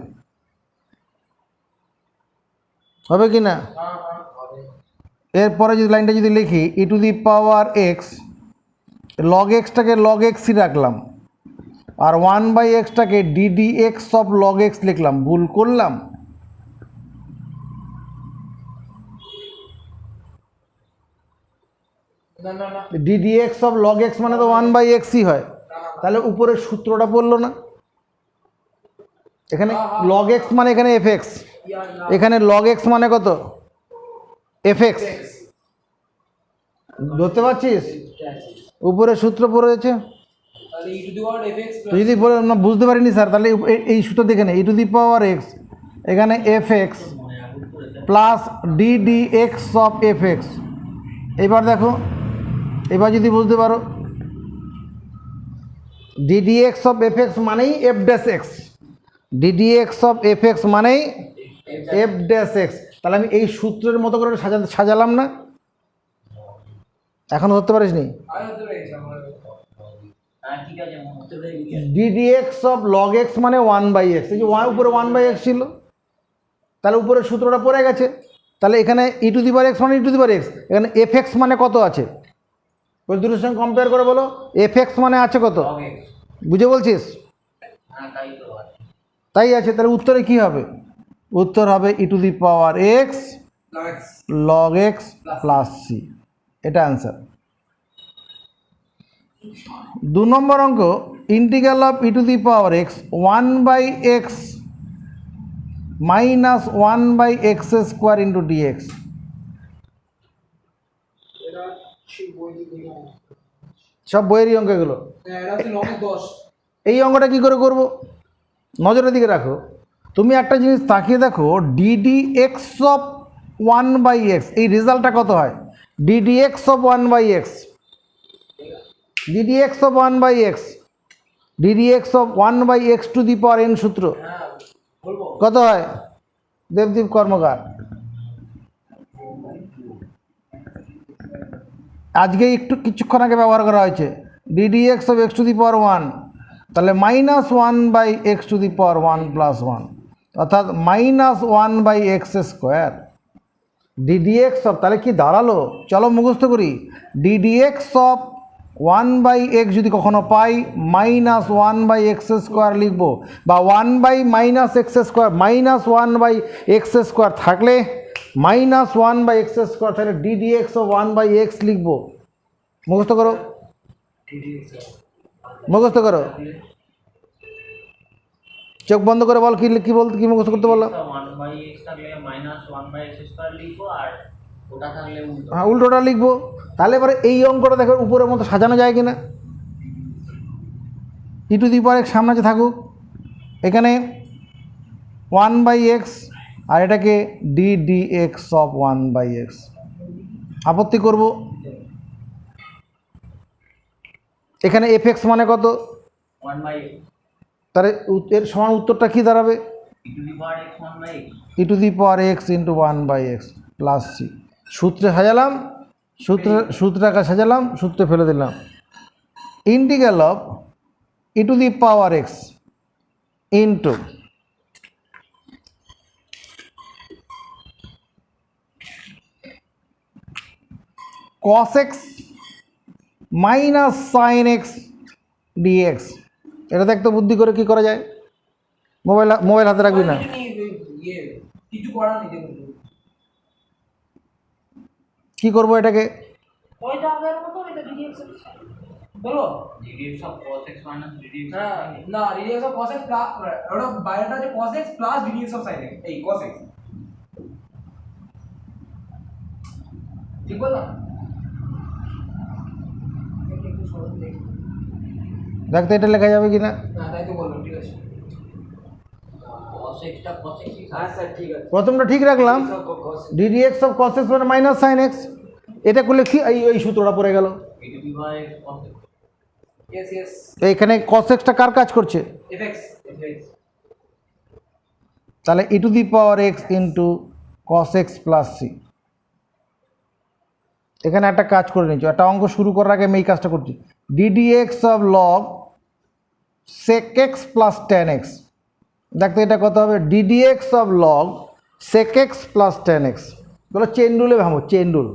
হবে কি না? এরপরে যদি লাইনটা যদি লিখি e to the power x, log এক্সটাকে লগ এক্সই রাখলাম, আর 1/xটাকে dd x of log x লিখলাম। ভুল করলাম? না না না dd x of log x মানে তো 1/xই হয়, তাহলে উপরের সূত্রটা পড়লো না। এখানে লগ এক্স মানে এখানে এফ এক্স, এখানে লগ এক্স মানে কত এফ এক্স, ধরতে পারছিস? উপরে সূত্র পড়েছে, তাহলে e to the power fx তো যদি বলে না বুঝতে পারিনি স্যার, তাহলে এই সূত্র দেখে নে, e to the power x, এখানে f x plus d x of F x. এবার দেখো, এবার যদি বুঝতে পারো, d x of F x মানেই f dash x, d x of F x মানেই এফ ড্যাশ এক্স। তাহলে আমি এই সূত্রের মতো করে সাজালাম না? এখনো ধরতে পারিস নি? আমি হতে পেরেছি আমার ঠিক আছে মনে পেরে D x of log x মানে ওয়ান বাই এক্স, এই যে উপরে ওয়ান বাই এক্স ছিল, তাহলে উপরে সূত্রটা পড়ে গেছে। তাহলে এখানে ই টু দি পাওয়ার এক্স মানে ই টু দি পাওয়ার এক্স, এখানে এফ এক্স মানে কত আছে ওই দুটোর সঙ্গে কম্পেয়ার করে বলো, এফ এক্স মানে আছে কত, বুঝে বলছিস? হ্যাঁ তাই তো আছে। তাই আছে, তাহলে উত্তরে কি হবে? উত্তর হবে e to the power x log x plus c, এটা অ্যান্সার। 2 নম্বর অঙ্ক, integral of e to the power x 1 by x minus 1 by x square into dx. এটা সেই বই দিয়ে সব বইয়েরই অঙ্ক এগুলো। এটা হচ্ছে 9 10 এই অঙ্কটা কী করে করব? নজরের দিকে রাখো, তুমি একটা জিনিস তাকিয়ে দেখো, dd x of 1 by x, এই রেজাল্টটা কত হয়? Dd x of 1 by x, dd x of 1 by x, dd x of 1 by x to the power n সূত্র হ্যাঁ বলবো কত হয়? দেবদীপ কর্মকার আজকে একটু কিছুক্ষণ আগে ব্যবহার করা হয়েছে, dd x of x to the power 1, তাহলে minus 1 by x to the power 1 plus 1, অর্থাৎ minus 1 by x square. Dd x of তাহলে কি দাঁড়ালো, চলো মুখস্থ করি, dd x of 1 by x যদি কখনো পাই, মাইনাস 1 বাই এক্স স্কোয়ার লিখবো, বা 1 by minus x square, minus 1 by x square থাকলে মাইনাস 1 বাই এক্স স্কোয়ার থাকলে dd x of 1 by x লিখবো। মুখস্থ করো, মুখস্থ করো, চোখ বন্ধ করে বল, কি বলতে, কি মুখস্থ করতে বললাম? 1/x থাকলে -1/x স্কয়ার লিখবো, আর ওটা থাকলে উল্টো। হ্যাঁ উল্টোটা লিখবো। তাহলে এবারে এই অঙ্কটা দেখো উপরের মতো সাজানো যায় কিনা। ই টু দি পাওয়ার এক্স সামনে আছে থাকুক, এখানে 1 বাই এক্স আর এটাকে d x of 1 by x, আপত্তি করব। এখানে এফ এক্স মানে কত? 1/x তাহলে এর সমান উত্তরটা কি দাঁড়াবে? e⁻x 1/x। E to the power x into 1 by x plus c. সূত্রে সাজালাম, সূত্রে আকার সাজালাম, সূত্রে ফেলে দিলাম। Integral of e to the power x into cos x minus sine x dx. এটা দেখতে বুদ্ধি করে কি করা যায়। মোবাইল হাতে রাখবি না। ইয়ে কিছু করার নেই, দেখুন কি করব এটাকে? ওইটা আগের মতো এটা ddx বলো ddx of cos x minus ddx। হ্যাঁ না ddx of cos x plus ওটা বাইরেটা আছে cos x plus ddx of sin x, এই cos x ঠিক বললাম? একটু সরল দেখি, দেখতে এটা লেখা যাবে কি না। না তাই তো বললাম, ঠিক আছে cos x টা cos x হ্যাঁ স্যার ঠিক আছে। প্রথমটা ঠিক রাখলাম, ডিডিএক্স অফ কস এক্স মানে মাইনাস সাইন এক্স। এটা করলে কি এই সূত্রটা পড়ে গেল। e⁻x cos x। Yes yes এইখানে কস এক্সটা কার কাজ করছে? fx তাহলে e to the power x into cos x plus c. এখানে একটা কাজ করে নিচ্ছি, একটা অঙ্ক শুরু করার আগে আমি এই কাজটা করছি। Ddx of log sec x plus tan x, দেখতে এটা কত হবে? Ddx of log sec x plus tan x. বলো চেন রুলে ভাবো, চেন রুল,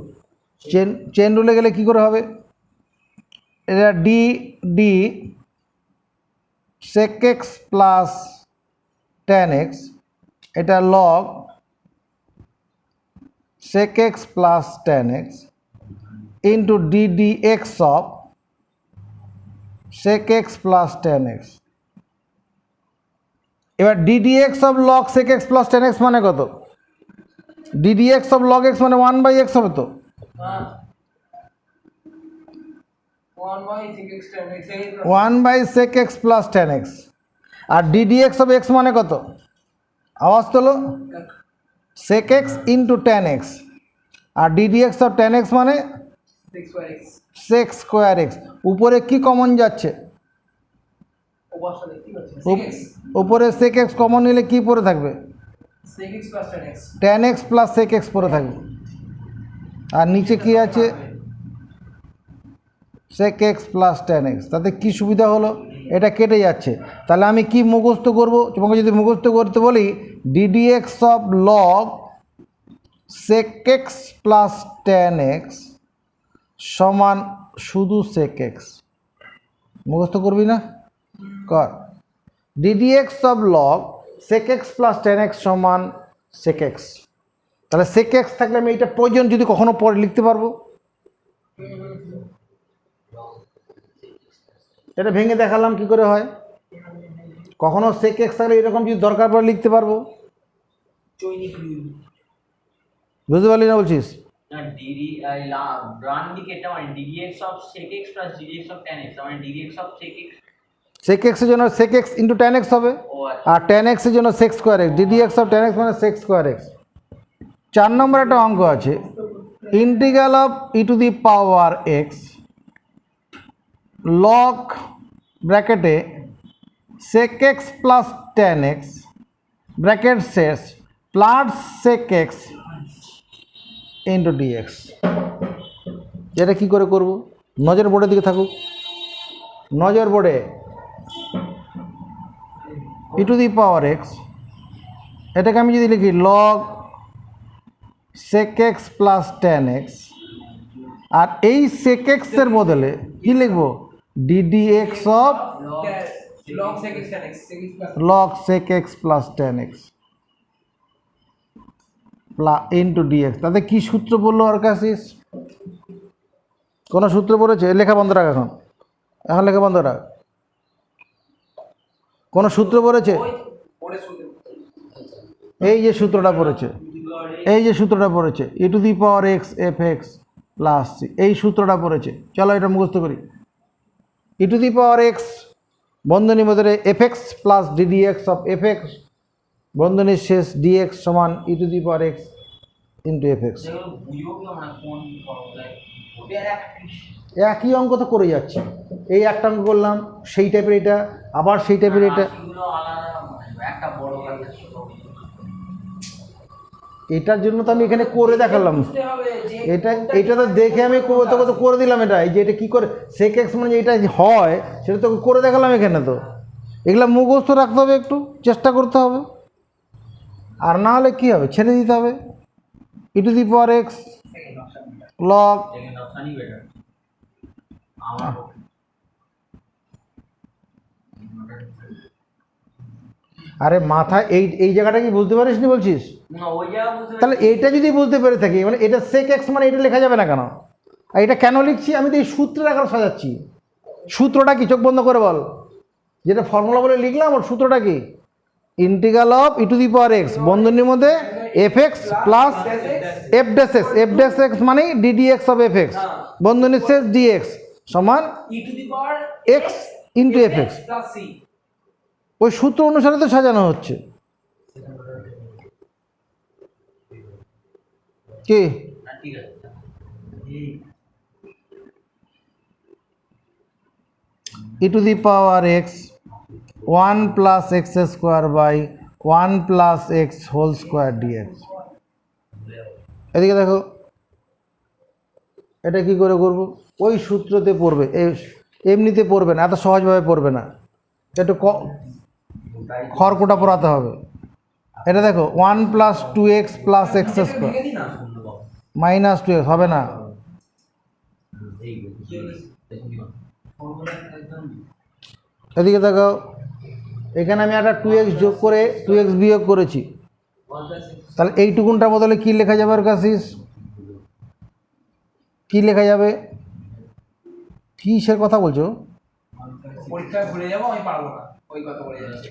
চেন রুলে গেলে কি করে হবে? এটা d sec x plus tan x, এটা log sec x plus tan x into ddx of sec x plus tan x. এবার ddx of log sec x plus tan x মানে কত? ডিডিএক্স অফ লগ এক্স মানে 1/x হবে তো। হ্যাঁ 1/6x 10x 1/sec x plus tan x. আর ডিডিএক্স অফ এক্স মানে কত? আওয়াজ তোলো। Sec x into tan x. আর ডিডিএক্স অফ টেন এক্স মানে 6/x সেক স্কোয়ার এক্স। উপরে কি কমন যাচ্ছে? ওভারটা দেখতে পাচ্ছেন 6x উপরে সেক এক্স কমন নিলে কি পড়ে থাকবে? 6x plus 10x tan x plus sec x পড়ে থাকবে। আর নিচে কি আছে? Sec x plus tan x. তাতে কী সুবিধা হলো? এটা কেটে যাচ্ছে। তাহলে আমি কি মুখস্থ করব? তোমাকে যদি মুখস্থ করতে বলি ddx of log sec x plus tan x সমান শুধু সেক এক্স। মুখস্থ করবি না? কর। Ddx of log sec x plus tan x সমান সেক এক্স। তাহলে সেক এক্স থাকলে আমি এটা প্রয়োজন যদি কখনো পরে লিখতে পারবো। এটা ভেঙে দেখালাম কি করে হয়। কখনো সেক এক্স থাকলে এরকম যদি দরকার পড়ে লিখতে পারবো। চৈনিক রুল বুঝতে পারলি না বলছিস? না ডিডি ডান দিকে এটা মানে ddx of sec x plus ddx of tan x মানে ddx of sec x। Sec এক্সের জন্য sec x into tan x হবে। ও আচ্ছা। আর টেন এক্সের জন্য sec square x. Ddx of tan x মানে সেক স্কোয়ার এক্স। 4 নম্বর একটা অঙ্ক আছে integral of e to the power x log ব্র্যাকেটে sec x plus tan x bracket শেষ plus sec x into dx. এটা কী করে করব? নজর বোর্ডের দিকে থাকুক। নজর বোর্ডে ই টু দি পাওয়ার এক্স এটাকে আমি যদি লিখি log sec x plus tan x আর এই সেক এক্সের বদলে কী লিখবো? Ddx of log sec x 10x log sec x plus tan x into dx. তাতে কী সূত্র বললো আর কাছে? কোনো সূত্র পড়েছে? লেখা বন্ধ রাখ। এখন এখন লেখা বন্ধ রাখ। কোনো সূত্র পড়েছে? পরে শুনতে এই যে সূত্রটা পড়েছে, এই যে সূত্রটা পড়েছে e to the power x f x plus c, এই সূত্রটা পড়েছে। চলো এটা মুখস্থ করি। ই টু দি পাওয়ার এক্স বন্ধনীর মধ্যে f x plus ddx of F x বন্ধনীর শেষ ডিএক্স সমান e to the power x into f x. যেগুলো বুঝিও কি আমরা কোন ফর্মুলায় ওটা একই অঙ্ক তো করে যাচ্ছি। এই একটা অঙ্ক করলাম, সেই টাইপের এটা, আবার সেই টাইপের এটা। এগুলো আলাদা একটা বড় একটা ছোট। এটার জন্য তো আমি এখানে করে দেখালাম। বুঝতে হবে যে এটা তো দেখে আমি তোকে তো করে দিলাম। এটা এই যে এটা কী করে সেক এক্স মানে এটা হয় সেটা তোকে করে দেখালাম এখানে। তো এগুলো মুখস্থ রাখতে হবে, একটু চেষ্টা করতে হবে, আর না হলে কী হবে? ছেড়ে দিতে হবে। E to the power x log second অপশনই বেটার আমার পক্ষে। আরে মাথায় এই জায়গাটা কি বুঝতে পারিস নি বলছিস? না ওই জায়গা বুঝতে তাহলে এইটা যদি বুঝতে পেরে থাকি মানে এটা সেক এক্স মানে এটা লেখা যাবে না কেন? আর এটা কেন লিখছি? আমি তো এই সূত্রের আকার সাজাচ্ছি। সূত্রটা কি? চোখ বন্ধ করে বল। যেটা ফর্মুলা বলে লিখলাম ওর সূত্রটা কি? Integral of e to the power x বন্ধনীর মধ্যে f x plus f dash x. F dash x মানে ডিডিএক্স অফ এফ এক্স বন্ধনীর শেষ ডিএক্স সমান e to the power x into f x. plus c ওই সূত্র অনুসারে তো সাজানো হচ্ছে। কি ঠিক আছে e to the power x 1 plus x square by 1 plus x whole square dx. এদিকে দেখো এটা কি করে করব? ওই সূত্রতে পড়বে, এমনিতে পড়বে না, এত সহজভাবে পড়বে না, একটু খড়কুটা পড়াতে হবে। এটা দেখো 1 plus 2x plus x square ভেঙে দি না মাইনাস 2x হবে না। এদিকে দেখো এখানে আমি একটা 2x যোগ করে 2x বিয়োগ করেছি। তাহলে এইটুকুনটার বদলে কী লেখা যাবে ওর কাছিস? কী লেখা যাবে? কিসের কথা বলছো? পরীক্ষায় ভুলে যাবো, আমি পারবো না ওই কথা বলে যাচ্ছি।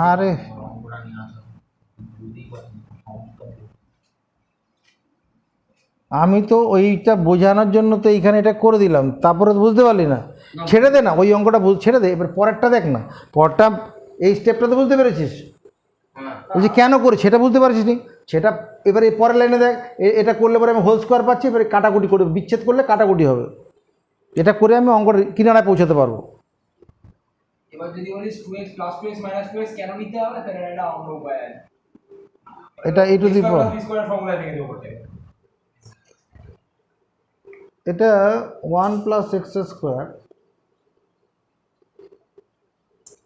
আরে আমি তো ওইটা বোঝানোর জন্য তো এইখানে এটা করে দিলাম, তারপরে তো বুঝতে পারলি না। ছেড়ে দে না, ওই অঙ্কটা ছেড়ে দে, এবার পরেরটা দেখ না। পরেরটা এই স্টেপটা তো বুঝতে পেরেছিস, বলছি কেন করি সেটা বুঝতে পারছিস নি, সেটা এবার এই পরের লাইনে দেখ। এটা করলে পরে আমি হোল স্কোয়ার পাচ্ছি, এবারে কাটাকুটি করে বিচ্ছেদ করলে কাটাকুটি হবে। এটা করে আমি অঙ্কর কিনারায় পৌঁছাতে পারবো। এবার যদি বলিস 2x + 2x - 2x কেন নিতে হবে, তাহলে এটা অন্য উপায় আছে। এটা e to the power, square formula থেকে দেবো করতে। এটা 1 + x²,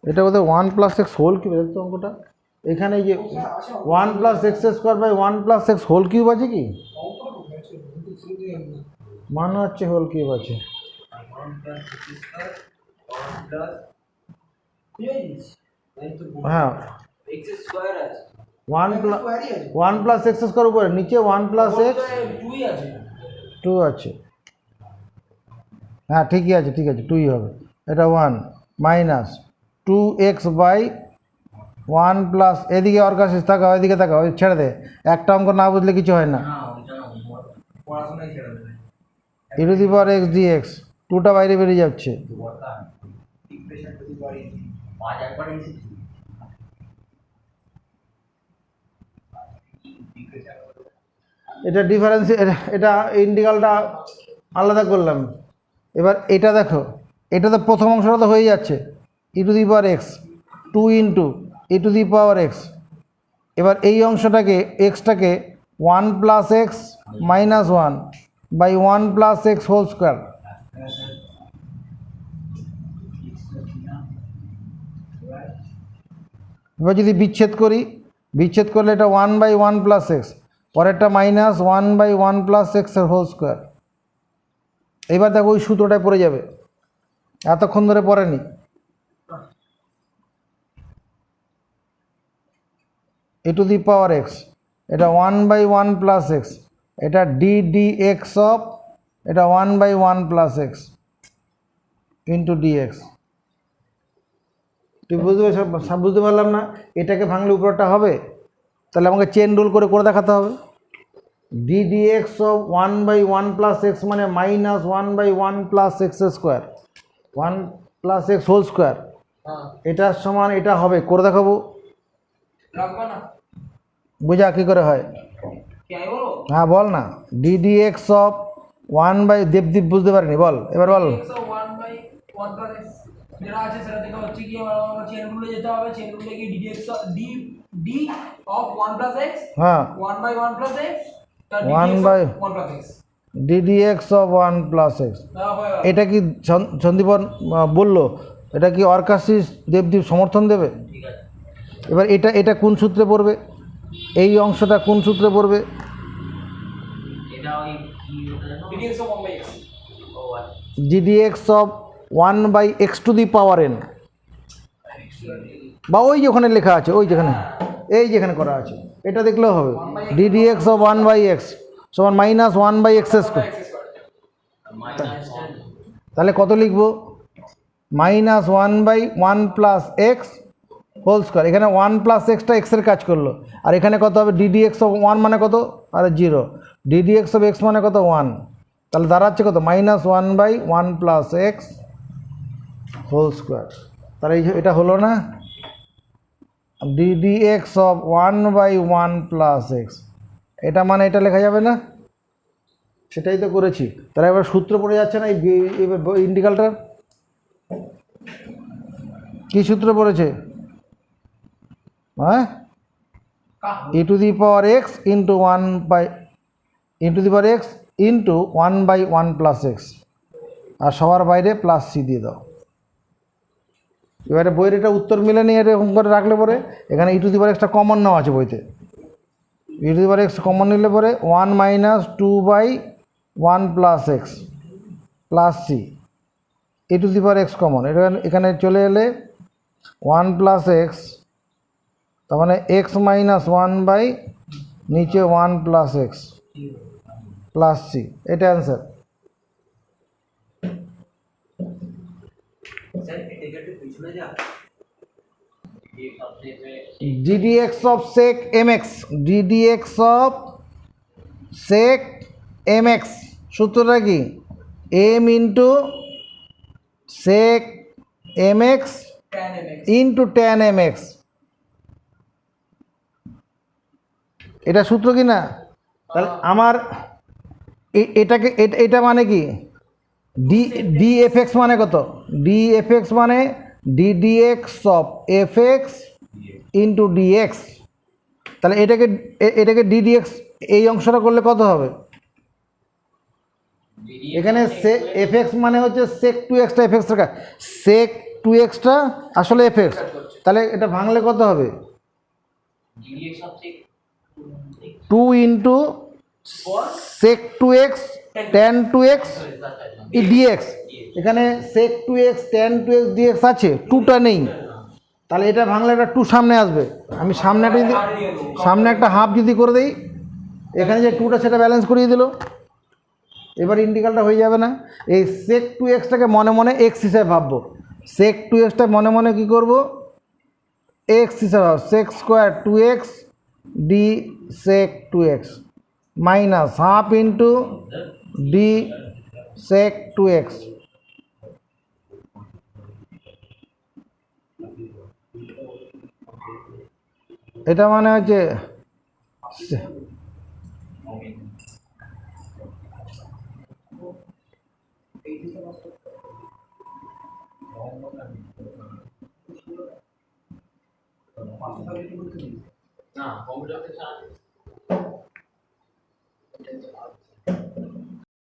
এটা বোধহয় 1 + x হোল কিউব। দেখতো অঙ্কটা এখানে এই যে 1 + x² / 1 + x হোল কিউব আছে কি, মনে হচ্ছে হোল কিউব আছে। হ্যাঁ 1 + x² উপরে, নিচে 1 + x 2 আছে। হ্যাঁ ঠিকই আছে, ঠিক আছে, 2ই হবে। এটা 1 - 2x / 1 প্লাস, এদিকে ওর কাছে তাকাও, এদিকে তাকাও, ছেড়ে দে, একটা অঙ্ক না বুঝলে কিছু হয় না। পড়াশোনায় ছেড়ে দেবে। e to the power x dx, 2টা বাইরে বেরিয়ে যাচ্ছে। এটা ডিফারেন্স, এটা ইন্টিগ্রালটা আলাদা করলাম। এবার এটা দেখো, এটা তো প্রথম অংশটা তো হয়ে যাচ্ছে e to the power x 2 * e to the power x। এবার এই অংশটাকে এক্সটাকে 1 + x - 1 / 1 + x হোল স্কোয়ার। এবার যদি বিচ্ছেদ করি, বিচ্ছেদ করলে এটা 1 / 1 + x, পরেরটা -1 / 1 + x এর হোল স্কোয়ার। এবার দেখো ওই সূত্রটায় পড়ে যাবে, এতক্ষণ ধরে পড়েনি। e to the power x, এটা 1 / 1 + x, এটা ddx অফ, এটা 1 / 1 + x ইন্টু dx। তুই বুঝতে পারলাম না, এটাকে ভাঙলে উপরটা হবে, তাহলে আমাকে চেন রুল করে করে দেখাতে হবে। ddx অফ 1 / 1 + x মানে -1 / 1 + x², 1 + x হোল স্কোয়ার, এটার সমান এটা হবে, করে দেখাবো। রাখবা না, বোঝা কী করে হয়? কি আমি বলবো? হ্যাঁ বল না, ddx অফ 1 / দেবদীপ বুঝতে পারিনি, বল এবার বল। x of 1 / 1 + x যেটা আছে সেটা থেকে হচ্ছে কি, আমার চেন রুলে যেতে হবে। চেন রুলে গিয়ে d of 1 + x, হ্যাঁ 1 / 1 + x, তার 1 ddx / of 1 + x। ddx of 1 + x। তা হয়ে গেল। এটা কি সন্দীপন বলল, এটা কি অর্কাশিস দেবদীপ সমর্থন দেবে? এবার এটা এটা কোন সূত্রে পড়বে, এই অংশটা কোন সূত্রে পড়বে? ddx of 1 / x। ddx of 1 / x to the power n, বা ওই যে ওখানে লেখা আছে, ওই যেখানে, এই যেখানে করা আছে, এটা দেখলেও হবে। ddx অফ 1 / x সমান -1 / x²। তাহলে কত লিখবো? -1 / 1 + x হোল স্কোয়ার। এখানে 1 + xটা এক্সের কাজ করলো, আর এখানে কত হবে? ddx অফ 1 মানে কত? আরে 0। ddx অফ x মানে কত? 1। তাহলে দাঁড়াচ্ছে কত? -1 / 1 + x হোল স্কোয়ার। তাহলে এটা হলো না, ddx অফ 1 / 1 + x, এটা মানে এটা লেখা যাবে না? সেটাই তো করেছি। তাহলে এবার সূত্র পড়ে যাচ্ছে না এই ইন্টিগ্রালটার? কি সূত্র পড়েছে? হ্যাঁ, e to the power x into 1 / e to the power x into 1 / 1 + x, আর সবার বাইরে +c দিয়ে দাও। এবারে বইয়ের এটা উত্তর মিলে নিয়ে এরকম করে রাখলে পরে এখানে e টু দি পাওয়ার xটা কমন নেওয়া আছে বইতে। e to the power x common নিলে পরে 1 - 2 / 1 + x + c, e to the power x common, এটা এখানে চলে এলে 1 + x, তার মানে x - 1 / নিচে 1 + x + c, এটা অ্যান্সার। স্যার এটা একটু পিছনে যা, ddx of sec mx, ddx of sec mx সূত্রটা কি m into sec mx tan mx into tan mx, এটা সূত্র কি না? তাহলে আমার এটাকে এটা মানে কি ডি এফ এক্স মানে কত? ডি এফ এক্স মানে ddx of F x into dx. তাহলে এটাকে ডিডিএক্স এই অংশটা করলে কত হবে? এখানে এফ এক্স মানে হচ্ছে সেক টু এক্সটা এফ এক্সটা, সেক টু এক্সটা আসলে এফ এক্স, তাহলে এটা ভাঙলে কত হবে? Two into sec two x tan two x dx. এখানে sec two x tan two x dx আছে, টুটা নেই, তাহলে এটা ভাঙলে একটা টু সামনে আসবে। আমি সামনে একটা হাফ যদি করে দিই, এখানে যে টুটা সেটা ব্যালেন্স করিয়ে দিল, এবার ইন্টিগ্রালটা হয়ে যাবে না? এই সেক টু এক্সটাকে মনে মনে এক্স হিসাবে ভাববো, সেক টু এক্সটা মনে মনে কী করবো? এক্স হিসাবে ভাবো, sec square two x d sec two x minus half into d sec two x. এটা মানে হচ্ছে না কম্পিউটার